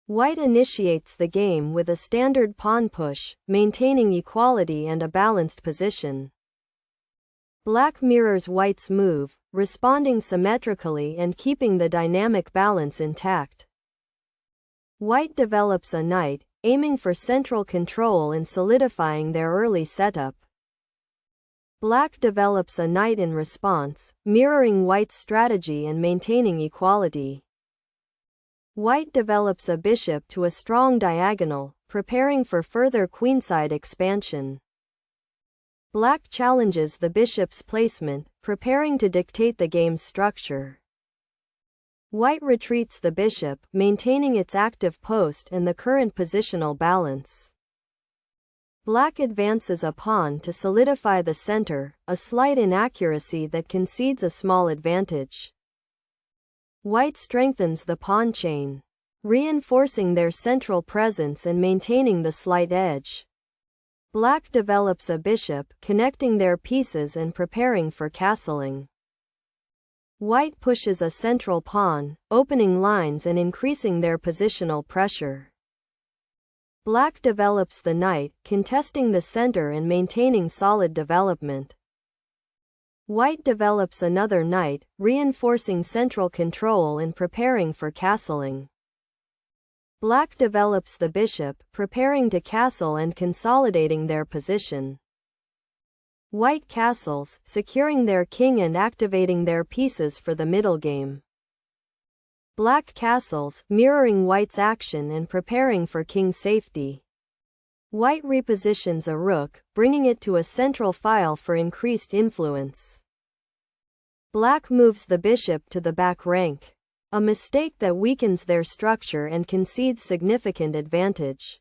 White initiates the game with a standard pawn push, maintaining equality and a balanced position. Black mirrors White's move, responding symmetrically and keeping the dynamic balance intact. White develops a knight, aiming for central control and solidifying their early setup. Black develops a knight in response, mirroring White's strategy and maintaining equality. White develops a bishop to a strong diagonal, preparing for further queenside expansion. Black challenges the bishop's placement, preparing to dictate the game's structure. White retreats the bishop, maintaining its active post and the current positional balance. Black advances a pawn to solidify the center, a slight inaccuracy that concedes a small advantage. White strengthens the pawn chain, reinforcing their central presence and maintaining the slight edge. Black develops a bishop, connecting their pieces and preparing for castling. White pushes a central pawn, opening lines and increasing their positional pressure. Black develops the knight, contesting the center and maintaining solid development. White develops another knight, reinforcing central control and preparing for castling. Black develops the bishop, preparing to castle and consolidating their position. White castles, securing their king and activating their pieces for the middle game. Black castles, mirroring White's action and preparing for king safety. White repositions a rook, bringing it to a central file for increased influence. Black moves the bishop to the back rank, a mistake that weakens their structure and concedes significant advantage.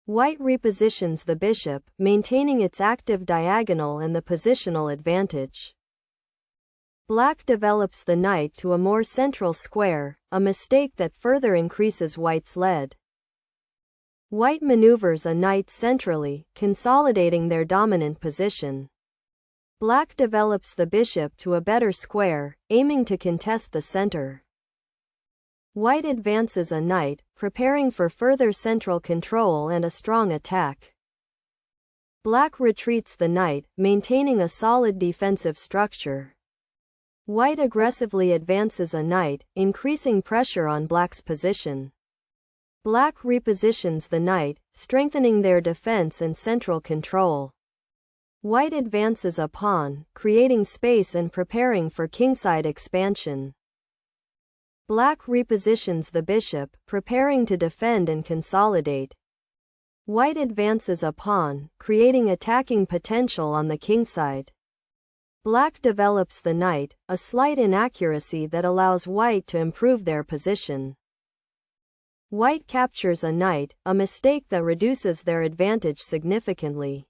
White repositions the bishop, maintaining its active diagonal and the positional advantage. Black develops the knight to a more central square, a mistake that further increases White's lead. White maneuvers a knight centrally, consolidating their dominant position. Black develops the bishop to a better square, aiming to contest the center. White advances a knight, preparing for further central control and a strong attack. Black retreats the knight, maintaining a solid defensive structure. White aggressively advances a knight, increasing pressure on Black's position. Black repositions the knight, strengthening their defense and central control. White advances a pawn, creating space and preparing for kingside expansion. Black repositions the bishop, preparing to defend and consolidate. White advances a pawn, creating attacking potential on the kingside. Black develops the knight, a slight inaccuracy that allows White to improve their position. White captures a knight, a mistake that reduces their advantage significantly.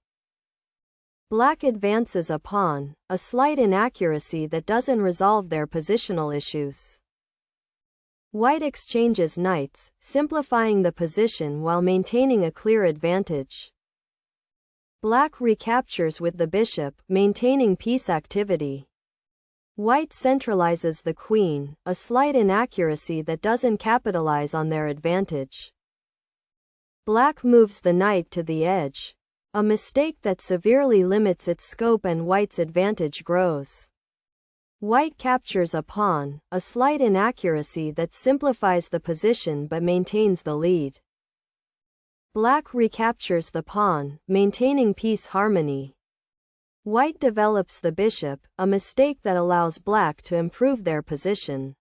Black advances a pawn, a slight inaccuracy that doesn't resolve their positional issues. White exchanges knights, simplifying the position while maintaining a clear advantage. Black recaptures with the bishop, maintaining piece activity. White centralizes the queen, a slight inaccuracy that doesn't capitalize on their advantage. Black moves the knight to the edge, a mistake that severely limits its scope and White's advantage grows. White captures a pawn, a slight inaccuracy that simplifies the position but maintains the lead. Black recaptures the pawn, maintaining piece harmony. White develops the bishop, a mistake that allows Black to improve their position.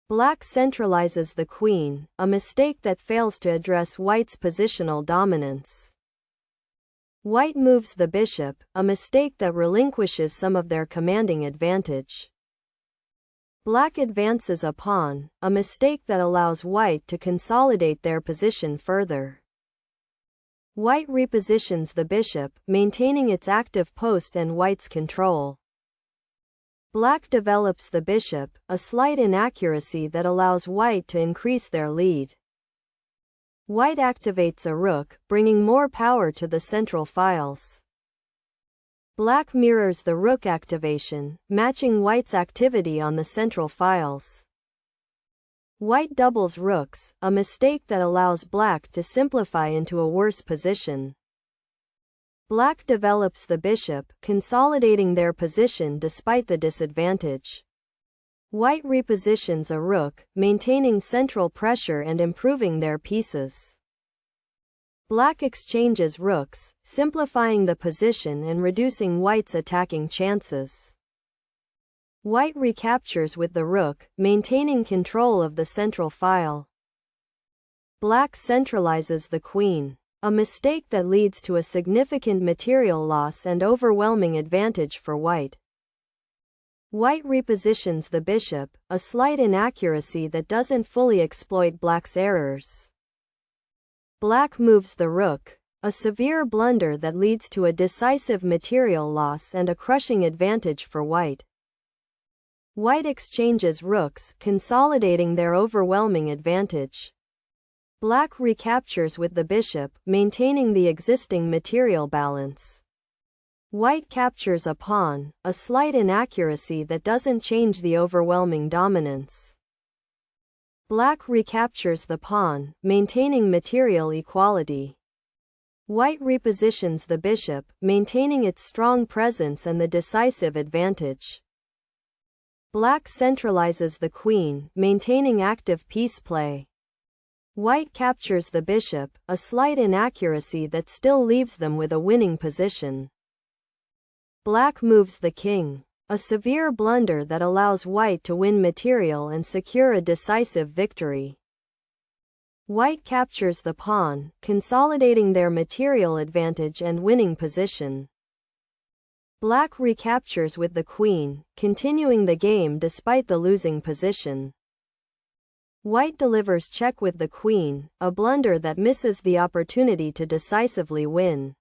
Black centralizes the queen, a mistake that fails to address White's positional dominance. White moves the bishop, a mistake that relinquishes some of their commanding advantage. Black advances a pawn, a mistake that allows White to consolidate their position further. White repositions the bishop, maintaining its active post and White's control. Black develops the bishop, a slight inaccuracy that allows White to increase their lead. White activates a rook, bringing more power to the central files. Black mirrors the rook activation, matching White's activity on the central files. White doubles rooks, a mistake that allows black to simplify into a worse position. Black develops the bishop, consolidating their position despite the disadvantage. White repositions a rook, maintaining central pressure and improving their pieces. Black exchanges rooks, simplifying the position and reducing white's attacking chances. White recaptures with the rook, maintaining control of the central file. Black centralizes the queen, a mistake that leads to a significant material loss and overwhelming advantage for white. White repositions the bishop, a slight inaccuracy that doesn't fully exploit black's errors. Black moves the rook, a severe blunder that leads to a decisive material loss and a crushing advantage for white. White exchanges rooks, consolidating their overwhelming advantage. Black recaptures with the bishop, maintaining the existing material balance. White captures a pawn, a slight inaccuracy that doesn't change the overwhelming dominance. Black recaptures the pawn, maintaining material equality. White repositions the bishop, maintaining its strong presence and the decisive advantage. Black centralizes the queen, maintaining active piece play. White captures the bishop, a slight inaccuracy that still leaves them with a winning position. Black moves the king, a severe blunder that allows white to win material and secure a decisive victory. White captures the pawn, consolidating their material advantage and winning position. Black recaptures with the queen, continuing the game despite the losing position. White delivers check with the queen, a blunder that misses the opportunity to decisively win.